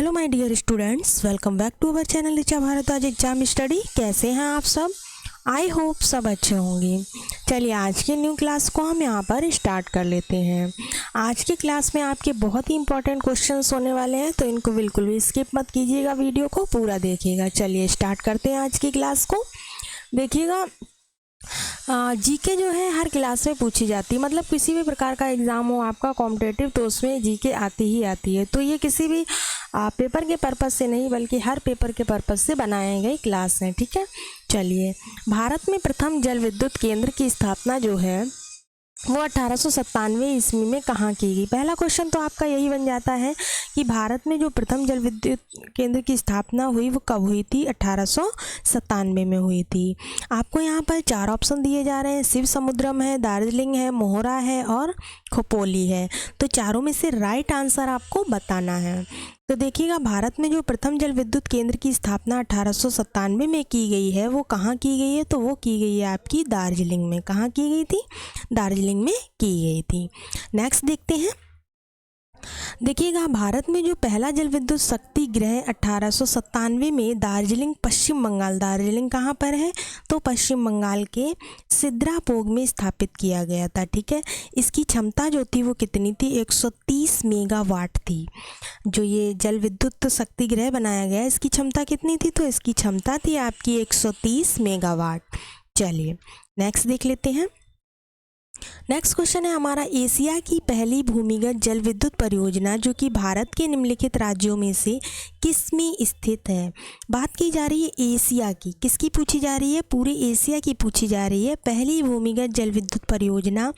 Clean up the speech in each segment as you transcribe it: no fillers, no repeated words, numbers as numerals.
Hello my dear students, welcome back to our channel Richa Bhardwaj exam study. कैसे हैं आप सब? आई होप सब अच्छे होंगे। चलिए आज के न्यू क्लास को हम यहाँ पर स्टार्ट कर लेते हैं। आज की क्लास में आपके बहुत ही इंपॉर्टेंट क्वेश्चंस होने वाले हैं, तो इनको बिल्कुल भी स्किप मत कीजिएगा, वीडियो को पूरा देखिएगा। चलिए स्टार्ट करते हैं आज की क्लास को। देखिएगा, जीके जो है हर क्लास में पूछी जाती है, मतलब किसी भी प्रकार का एग्ज़ाम हो आपका कॉम्पिटेटिव, तो उसमें जीके आती ही आती है। तो ये किसी भी पेपर के पर्पज़ से नहीं बल्कि हर पेपर के पर्पज़ से बनाए गए क्लास हैं, ठीक है। चलिए, भारत में प्रथम जल विद्युत केंद्र की स्थापना जो है वो 1897 ईस्वी में कहाँ की गई? पहला क्वेश्चन तो आपका यही बन जाता है कि भारत में जो प्रथम जल विद्युत केंद्र की स्थापना हुई वो कब हुई थी? 1897 में हुई थी। आपको यहाँ पर 4 ऑप्शन दिए जा रहे हैं, शिव समुद्रम है, दार्जिलिंग है, मोहरा है और खोपोली है। तो चारों में से राइट आंसर आपको बताना है। तो देखिएगा, भारत में जो प्रथम जल विद्युत केंद्र की स्थापना 1897 में की गई है वो कहाँ की गई है? तो वो की गई है आपकी दार्जिलिंग में। कहाँ की गई थी? दार्जिलिंग में की गई थी। नेक्स्ट देखते हैं। देखिएगा, भारत में जो पहला जल विद्युत शक्ति गृह 1897 में दार्जिलिंग पश्चिम बंगाल, दार्जिलिंग कहाँ पर है? तो पश्चिम बंगाल के सिद्रापोग में स्थापित किया गया था, ठीक है। इसकी क्षमता जो थी वो कितनी थी? 130 मेगावाट थी। जो ये जल विद्युत शक्ति गृह बनाया गया इसकी क्षमता कितनी थी? तो इसकी क्षमता थी आपकी 130 मेगावाट। चलिए नेक्स्ट देख लेते हैं। नेक्स्ट क्वेश्चन है हमारा, एशिया की पहली भूमिगत जल विद्युत परियोजना जो कि भारत के निम्नलिखित राज्यों में से किस में स्थित है? बात की जा रही है एशिया की, किसकी पूछी जा रही है? पूरे एशिया की पूछी जा रही है। पहली भूमिगत जल विद्युत परियोजना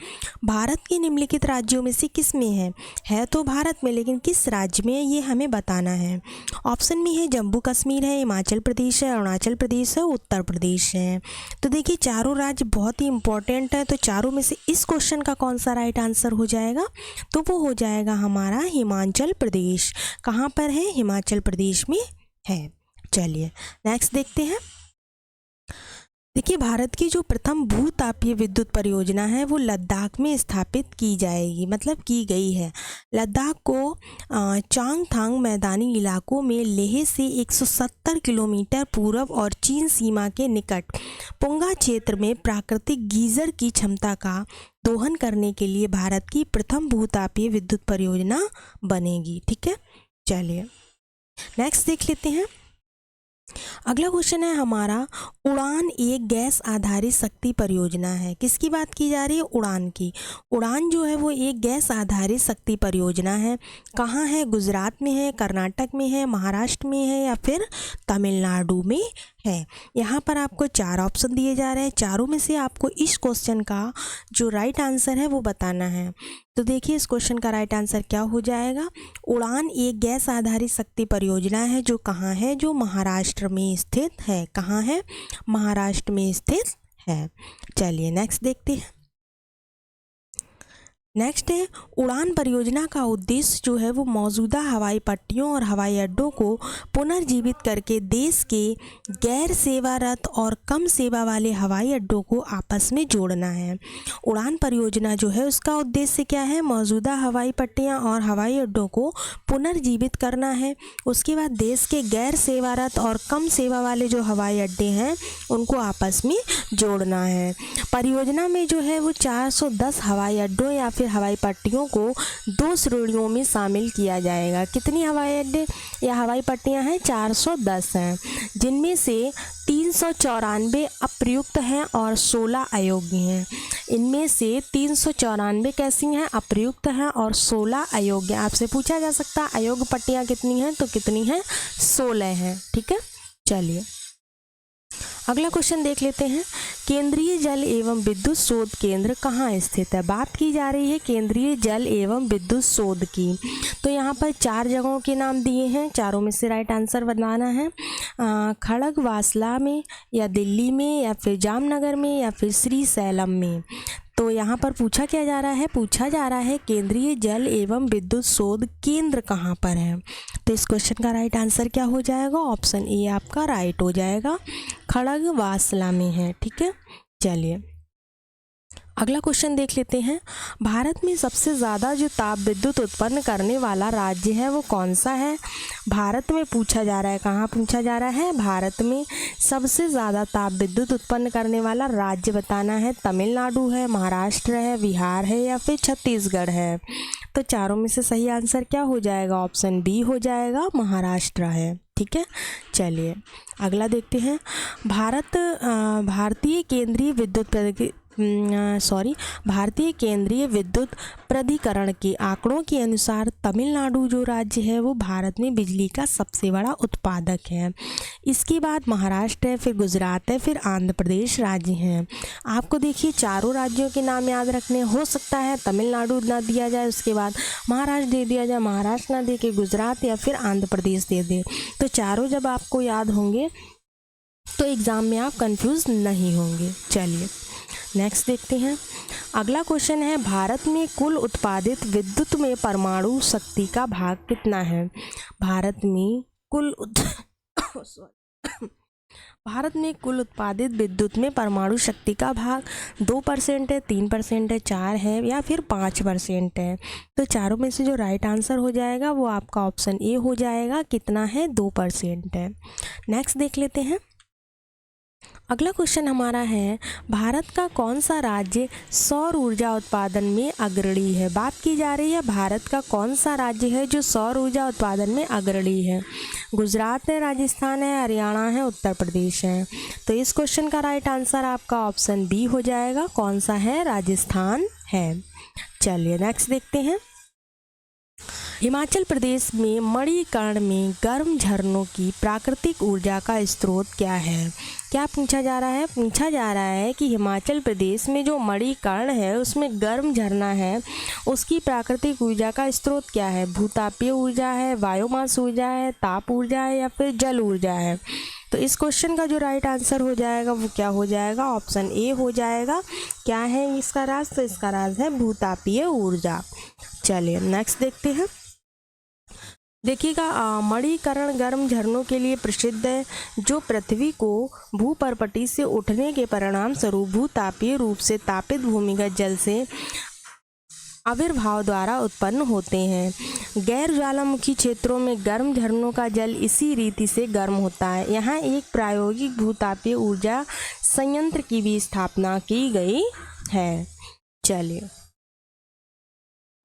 भारत के निम्नलिखित राज्यों में से किस में है तो भारत में, लेकिन किस राज्य में है ये हमें बताना है। ऑप्शन में है जम्मू कश्मीर है, हिमाचल प्रदेश है, अरुणाचल प्रदेश है, उत्तर प्रदेश है। तो देखिए, चारों राज्य बहुत ही इंपॉर्टेंट है। तो चारों में से इस क्वेश्चन का कौन सा राइट आंसर हो जाएगा? तो वो हो जाएगा हमारा हिमाचल प्रदेश। कहाँ पर है? हिमाचल प्रदेश में है। चलिए नेक्स्ट देखते हैं। देखिए, भारत की जो प्रथम भूतापीय विद्युत परियोजना है वो लद्दाख में स्थापित की जाएगी, मतलब की गई है। लद्दाख को चांगथांग मैदानी इलाकों में लेह से 170 किलोमीटर पूर्व और चीन सीमा के निकट पुंगा क्षेत्र में प्राकृतिक गीजर की क्षमता का दोहन करने के लिए भारत की प्रथम भूतापीय विद्युत परियोजना बनेगी, ठीक है। चलिए नेक्स्ट देख लेते हैं। अगला क्वेश्चन है हमारा, उड़ान एक गैस आधारित शक्ति परियोजना है। किसकी बात की जा रही है? उड़ान की। उड़ान जो है वो एक गैस आधारित शक्ति परियोजना है। कहाँ है? गुजरात में है, कर्नाटक में है, महाराष्ट्र में है या फिर तमिलनाडु में है। यहाँ पर आपको 4 ऑप्शन दिए जा रहे हैं। चारों में से आपको इस क्वेश्चन का जो राइट आंसर है वो बताना है। तो देखिए, इस क्वेश्चन का राइट आंसर क्या हो जाएगा? उड़ान एक गैस आधारित शक्ति परियोजना है जो कहाँ है? जो महाराष्ट्र में स्थित है। कहाँ है? महाराष्ट्र में स्थित है। चलिए नेक्स्ट देखते हैं। नेक्स्ट है, उड़ान परियोजना का उद्देश्य जो है वो मौजूदा हवाई पट्टियों और हवाई अड्डों को पुनर्जीवित करके देश के गैर सेवारत और कम सेवा वाले हवाई अड्डों को आपस में जोड़ना है। उड़ान परियोजना जो है उसका उद्देश्य क्या है? मौजूदा हवाई पट्टियां और हवाई अड्डों को पुनर्जीवित करना है। उसके बाद देश के गैर सेवारत और कम सेवा वाले जो हवाई अड्डे हैं उनको आपस में जोड़ना है। परियोजना में जो है वो 410 हवाई अड्डों या फिर हवाई पट्टियों को 2 श्रेणियों में शामिल किया जाएगा। कितनी हवाई अड्डे या हवाई पट्टियां हैं? 410 हैं, जिनमें से 394 अप्रयुक्त हैं और 16 अयोग्य हैं। इनमें से 394 कैसी हैं? अप्रयुक्त हैं और 16 अयोग्य। आपसे पूछा जा सकता है अयोग्य पट्टियां कितनी हैं? तो कितनी हैं? 16 हैं, ठीक है। चलिए अगला क्वेश्चन देख लेते हैं। केंद्रीय जल एवं विद्युत शोध केंद्र कहाँ स्थित है? बात की जा रही है केंद्रीय जल एवं विद्युत शोध की। तो यहाँ पर 4 जगहों के नाम दिए हैं, चारों में से राइट आंसर बनाना है। खड़गवासला में या दिल्ली में या फिर जामनगर में या फिर श्रीशैलम में। तो यहाँ पर पूछा क्या जा रहा है? पूछा जा रहा है केंद्रीय जल एवं विद्युत शोध केंद्र कहाँ पर है। तो इस क्वेश्चन का राइट आंसर क्या हो जाएगा? ऑप्शन ए आपका राइट हो जाएगा, खड़गवासला में है, ठीक है। चलिए अगला क्वेश्चन देख लेते हैं। भारत में सबसे ज़्यादा जो ताप विद्युत उत्पन्न करने वाला राज्य है वो कौन सा है? भारत में पूछा जा रहा है, कहाँ पूछा जा रहा है, भारत में सबसे ज़्यादा ताप विद्युत उत्पन्न करने वाला राज्य बताना है। तमिलनाडु है, महाराष्ट्र है, बिहार है या फिर छत्तीसगढ़ है। तो चारों में से सही आंसर क्या हो जाएगा, ऑप्शन बी हो जाएगा, महाराष्ट्र है। ठीक है, चलिए अगला देखते हैं। भारतीय केंद्रीय विद्युत प्राधिकरण के आंकड़ों के अनुसार तमिलनाडु जो राज्य है वो भारत में बिजली का सबसे बड़ा उत्पादक है। इसके बाद महाराष्ट्र है, फिर गुजरात है, फिर आंध्र प्रदेश राज्य हैं। आपको देखिए चारों राज्यों के नाम याद रखने, हो सकता है तमिलनाडु ना दिया जाए, उसके बाद महाराष्ट्र दे दिया जाए, महाराष्ट्र ना दे के गुजरात या फिर आंध्र प्रदेश दे दे। तो चारों जब आपको याद होंगे तो एग्ज़ाम में आप कंफ्यूज नहीं होंगे। चलिए नेक्स्ट देखते हैं। अगला क्वेश्चन है, भारत में कुल उत्पादित विद्युत में परमाणु शक्ति का भाग कितना है। भारत में कुल उत्पादित विद्युत में परमाणु शक्ति का भाग 2% है, 3% है, 4 है या फिर 5% है। तो चारों में से जो राइट आंसर हो जाएगा वो आपका ऑप्शन ए हो जाएगा। कितना है, 2% है। नेक्स्ट देख लेते हैं। अगला क्वेश्चन हमारा है, भारत का कौन सा राज्य सौर ऊर्जा उत्पादन में अग्रणी है। बात की जा रही है भारत का कौन सा राज्य है जो सौर ऊर्जा उत्पादन में अग्रणी है। गुजरात है, राजस्थान है, हरियाणा है, उत्तर प्रदेश है। तो इस क्वेश्चन का राइट आंसर आपका ऑप्शन बी हो जाएगा। कौन सा है, राजस्थान है। चलिए नेक्स्ट देखते हैं। हिमाचल प्रदेश में मणिकर्ण में गर्म झरनों की प्राकृतिक ऊर्जा का स्रोत क्या है। क्या पूछा जा रहा है, पूछा जा रहा है कि हिमाचल प्रदेश में जो मणिकर्ण है उसमें गर्म झरना है, उसकी प्राकृतिक ऊर्जा का स्रोत क्या है। भूतापीय ऊर्जा है, बायोमास ऊर्जा है, ताप ऊर्जा है या फिर जल ऊर्जा है। तो इस क्वेश्चन का जो राइट आंसर हो जाएगा वो क्या हो जाएगा, ऑप्शन ए हो जाएगा। क्या है इसका राज, तो इसका राज है भूतापीय ऊर्जा। चलिए नेक्स्ट देखते हैं। देखिएगा, मणिकर्ण गर्म झरनों के लिए प्रसिद्ध है जो पृथ्वी को भूपर्पटी से उठने के परिणाम स्वरूप भूतापीय रूप से तापित भूमिगत जल से आविर्भाव द्वारा उत्पन्न होते हैं। गैर ज्वालामुखी क्षेत्रों में गर्म झरनों का जल इसी रीति से गर्म होता है। यहाँ एक प्रायोगिक भूतापीय ऊर्जा संयंत्र की भी स्थापना की गई है। चलिए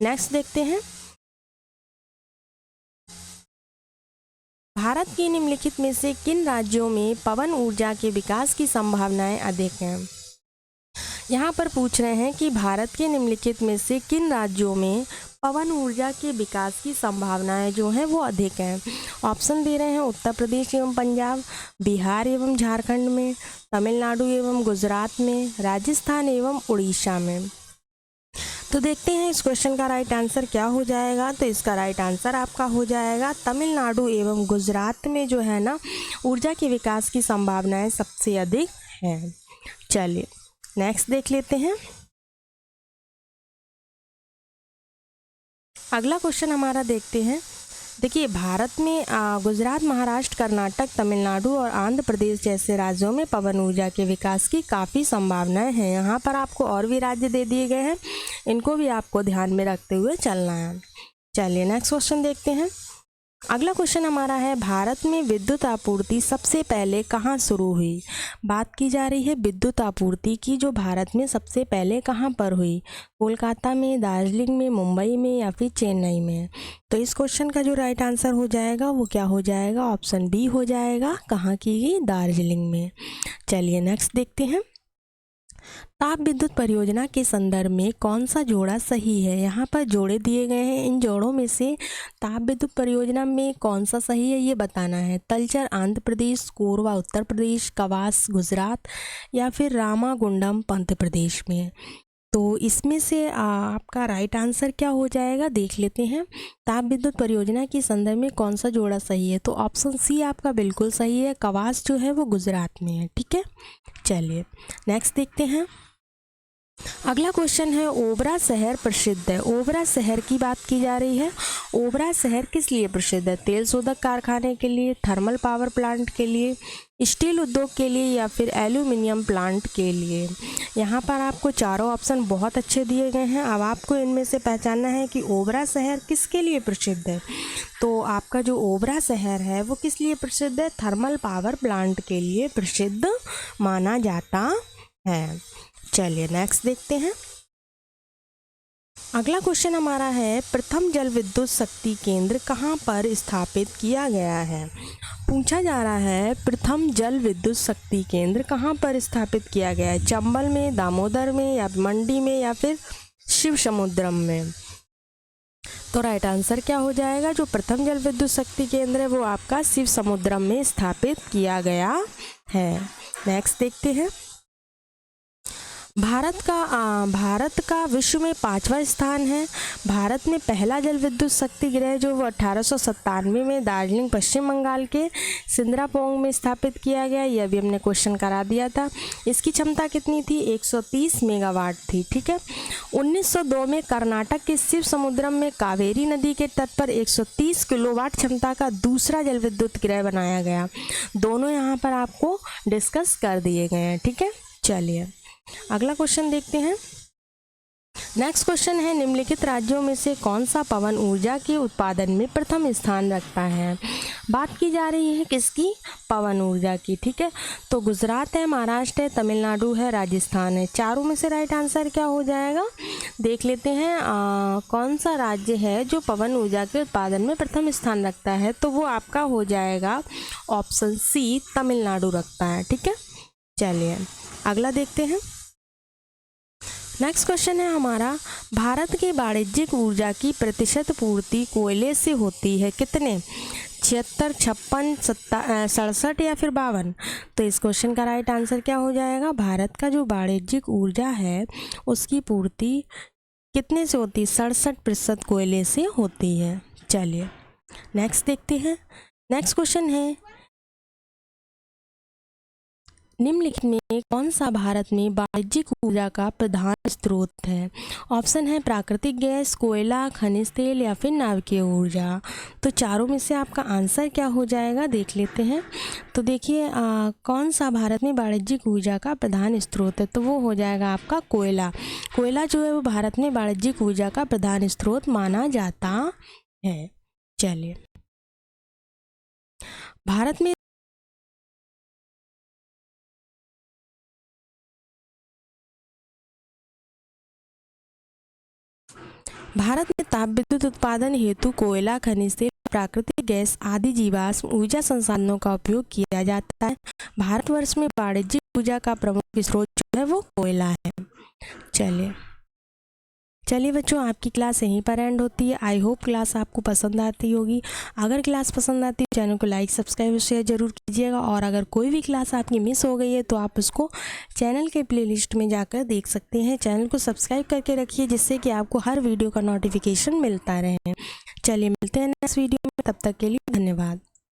नेक्स्ट देखते हैं। भारत के निम्नलिखित में से किन राज्यों में पवन ऊर्जा के विकास की संभावनाएं अधिक हैं। यहाँ पर पूछ रहे हैं कि भारत के निम्नलिखित में से किन राज्यों में पवन ऊर्जा के विकास की संभावनाएं जो हैं वो अधिक हैं। ऑप्शन दे रहे हैं उत्तर प्रदेश एवं पंजाब, बिहार एवं झारखंड में, तमिलनाडु एवं गुजरात में, राजस्थान एवं उड़ीसा में। तो देखते हैं इस क्वेश्चन का राइट आंसर क्या हो जाएगा। तो इसका राइट आंसर आपका हो जाएगा तमिलनाडु एवं गुजरात में जो है ना ऊर्जा के विकास की संभावनाएं सबसे अधिक हैं। चलिए नेक्स्ट देख लेते हैं। अगला क्वेश्चन हमारा देखते हैं। देखिए भारत में गुजरात, महाराष्ट्र, कर्नाटक, तमिलनाडु और आंध्र प्रदेश जैसे राज्यों में पवन ऊर्जा के विकास की काफ़ी संभावनाएं हैं। यहाँ पर आपको और भी राज्य दे दिए गए हैं, इनको भी आपको ध्यान में रखते हुए चलना है। चलिए नेक्स्ट क्वेश्चन देखते हैं। अगला क्वेश्चन हमारा है, भारत में विद्युत आपूर्ति सबसे पहले कहाँ शुरू हुई। बात की जा रही है विद्युत आपूर्ति की, जो भारत में सबसे पहले कहाँ पर हुई। कोलकाता में, दार्जिलिंग में, मुंबई में या फिर चेन्नई में। तो इस क्वेश्चन का जो राइट आंसर हो जाएगा वो क्या हो जाएगा, ऑप्शन बी हो जाएगा। कहाँ की गई, दार्जिलिंग में। चलिए नेक्स्ट देखते हैं। ताप विद्युत परियोजना के संदर्भ में कौन सा जोड़ा सही है। यहाँ पर जोड़े दिए गए हैं, इन जोड़ों में से ताप विद्युत परियोजना में कौन सा सही है ये बताना है। तलचर आंध्र प्रदेश, कोरबा उत्तर प्रदेश, कवास गुजरात या फिर रामागुंडम मध्य प्रदेश में। तो इसमें से आपका राइट आंसर क्या हो जाएगा, देख लेते हैं। ताप विद्युत परियोजना के संदर्भ में कौन सा जोड़ा सही है, तो ऑप्शन सी आपका बिल्कुल सही है। कवास जो है वो गुजरात में है। ठीक है, चलिए नेक्स्ट देखते हैं। अगला क्वेश्चन है, ओबरा शहर प्रसिद्ध है। ओबरा शहर की बात की जा रही है। ओबरा शहर किस लिए प्रसिद्ध है? तेल शोधक कारखाने के लिए, थर्मल पावर प्लांट के लिए, स्टील उद्योग के लिए या फिर एल्यूमिनियम प्लांट के लिए। यहाँ पर आपको चारों ऑप्शन बहुत अच्छे दिए गए हैं। अब आपको इनमें से पहचानना है कि ओबरा शहर किसके लिए प्रसिद्ध है। तो आपका जो ओबरा शहर है वो किस लिए प्रसिद्ध है? थर्मल पावर प्लांट के लिए प्रसिद्ध माना जाता है। चलिए नेक्स्ट देखते हैं। अगला क्वेश्चन हमारा है, प्रथम जल विद्युत शक्ति केंद्र कहाँ पर स्थापित किया गया है? पूछा जा रहा है प्रथम जल विद्युत शक्ति केंद्र कहाँ पर स्थापित किया गया है? चंबल में, दामोदर में या मंडी में या फिर शिव समुद्रम में। तो राइट आंसर क्या हो जाएगा? जो प्रथम जल विद्युत शक्ति केंद्र है वो आपका शिव समुद्रम में स्थापित किया गया है। नेक्स्ट देखते हैं। भारत का विश्व में 5वां स्थान है। भारत में पहला जल विद्युत शक्ति गृह जो वो 1897 में दार्जिलिंग पश्चिम बंगाल के सिंद्रापोंग में स्थापित किया गया। यह भी हमने क्वेश्चन करा दिया था। इसकी क्षमता कितनी थी? 130 मेगावाट थी। ठीक है। 1902 में कर्नाटक के शिव समुद्रम में कावेरी नदी के तट पर 130 किलोवाट क्षमता का दूसरा जल विद्युत गृह बनाया गया। दोनों यहाँ पर आपको डिस्कस कर दिए गए हैं। ठीक है। चलिए अगला क्वेश्चन देखते हैं। नेक्स्ट क्वेश्चन है, निम्नलिखित राज्यों में से कौन सा पवन ऊर्जा के उत्पादन में प्रथम स्थान रखता है? बात की जा रही है किसकी? पवन ऊर्जा की। ठीक है। तो गुजरात है, महाराष्ट्र है, तमिलनाडु है, राजस्थान है। चारों में से राइट आंसर क्या हो जाएगा? देख लेते हैं कौन सा राज्य है जो पवन ऊर्जा के उत्पादन में प्रथम स्थान रखता है। तो वो आपका हो जाएगा ऑप्शन सी, तमिलनाडु रखता है। ठीक है। चलिए अगला देखते हैं। नेक्स्ट क्वेश्चन है हमारा, भारत के वाणिज्यिक ऊर्जा की प्रतिशत पूर्ति कोयले से होती है कितने? 76, 56, 67 या फिर 52? तो इस क्वेश्चन का राइट आंसर क्या हो जाएगा? भारत का जो वाणिज्यिक ऊर्जा है उसकी पूर्ति कितने से होती है? 67% कोयले से होती है। चलिए नेक्स्ट देखते हैं। नेक्स्ट क्वेश्चन है, निम्नलिखित में कौन सा भारत में वाणिज्यिक ऊर्जा का प्रधान स्रोत है? ऑप्शन है प्राकृतिक गैस, कोयला, खनिज तेल या फिर नाभिकीय ऊर्जा। तो चारों में से आपका आंसर क्या हो जाएगा देख लेते हैं। तो देखिए कौन सा भारत में वाणिज्यिक ऊर्जा का प्रधान स्रोत है? तो वो हो जाएगा आपका कोयला। कोयला जो है वो भारत में वाणिज्यिक ऊर्जा का प्रधान स्रोत माना जाता है। चलिए भारत में ताप विद्युत उत्पादन हेतु कोयला, खनिज तेल, प्राकृतिक गैस आदि जीवाश्म ऊर्जा संसाधनों का उपयोग किया जाता है। भारतवर्ष में वाणिज्यिक ऊर्जा का प्रमुख स्रोत जो है वो कोयला है। चलिए बच्चों, आपकी क्लास यहीं पर एंड होती है। आई होप क्लास आपको पसंद आती होगी। अगर क्लास पसंद आती है चैनल को लाइक, सब्सक्राइब, शेयर जरूर कीजिएगा। और अगर कोई भी क्लास आपकी मिस हो गई है तो आप उसको चैनल के प्लेलिस्ट में जाकर देख सकते हैं। चैनल को सब्सक्राइब करके रखिए जिससे कि आपको हर वीडियो का नोटिफिकेशन मिलता रहे। चलिए मिलते हैं नेक्स्ट वीडियो में, तब तक के लिए धन्यवाद।